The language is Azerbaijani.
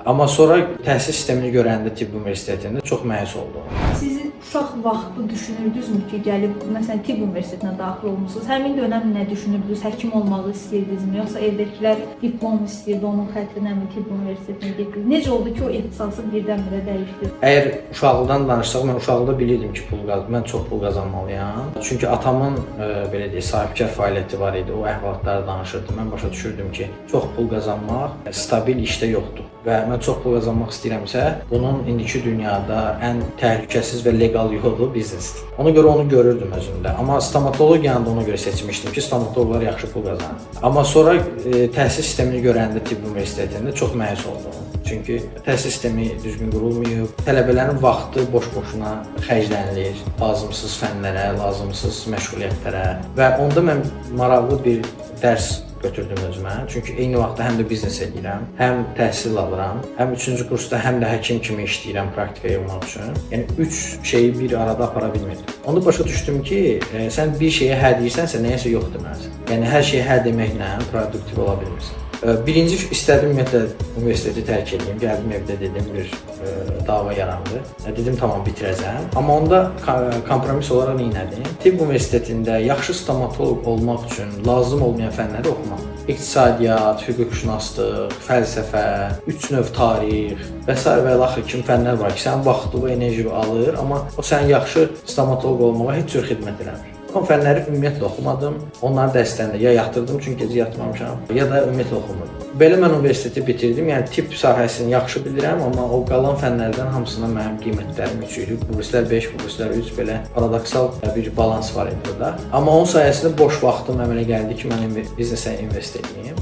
Amma sonra təhsil sistemini görəndə tibb universitetində çox məyus oldum. Siz uşaq vaxtı düşünürdünüzmü ki, gəlib məsələn tibb universitetinə daxil olmusunuz? Həmin dönəm nə düşünürdünüz? Həkim olmağı istəyirdinizmi, yoxsa evdəkilər diplom istəyirdi, onun xətrinə mi tibb universitetinə getdiniz? Necə oldu ki, o ixtisası birdən-birə dəyişdi? Əgər uşaqlıqdan danışsaq, mən uşaqlıqda bilirdim ki, mən çox pul qazanmalıyam. Çünki atamın belə deyək, sahibkar fəaliyyəti var idi. O əhvalatları danışırdı. Mən başa düşürdüm ki, çox pul qazanmaq stabil işdə yoxdur. Və mən çox pul qazanmaq istəyirəmsə, bunun indiki dünyada ən təhlükəsiz və legal yolu biznesdir. Ona görə onu görürdüm özümdə. Amma stomatologiyanı da ona görə seçmişdim ki, stomatoloqlar yaxşı pul qazanır. Amma sonra təhsil sistemini görəndə tibb universitetində çox məyus oldum. Çünki təhsil sistemi düzgün qurulmayıb, tələbələrin vaxtı boş-boşuna xərclənilir, lazımsız fənlərə, lazımsız məşğuliyyətlərə və onda mən maraqlı bir dərs götürdüm özümə. Çünki eyni vaxtda həm də biznes edirəm, həm təhsil alıram, həm 3-cü kursda həm də həkim kimi işləyirəm praktika yapmaq üçün. Yəni 3 şeyi bir arada apara bilmirdim. Onda başa düşdüm ki, sən bir şeyə hə deyirsənsə, nəyəsə yox deməlisən. Yəni hər şeyə hə deməklə produktiv ola bilmirsən. Birinci istədim ümumiyyətlə universiteti tərk edeyim. Gəldim evdə dedim bir dava yarandı. Dedim tamam bitirəcəm. Amma onda kompromis olaraq nə etdim? Tibb universitetində yaxşı stomatoloq olmaq üçün lazım olmayan fənləri oxumaq. İqtisadiyyat, hüquqşünaslıq, fəlsəfə, 3 növ tarix və s. və ilaxır kimi fənlər var ki, sənin vaxtı və enerjini alır, amma o sənin yaxşı stomatoloq olmağa heç cür xidmət eləmir. O fənləri ümumiyyətlə oxumadım. Onları dərslərində ya yatırdım çünki gecə yatmamışam, ya da ümumiyyətlə oxumadım. Belə mən universiteti bitirdim. Yəni tibb sahəsini yaxşı bilirəm, amma o qalan fənlərdən hamısına mənim qiymətlərim 3 idi. Burslar 5, burslar 3 belə paradoksal bir balans var idi burada. Amma onun sayəsində boş vaxtım əmələ gəldi ki, mən biznesə invest edeyim.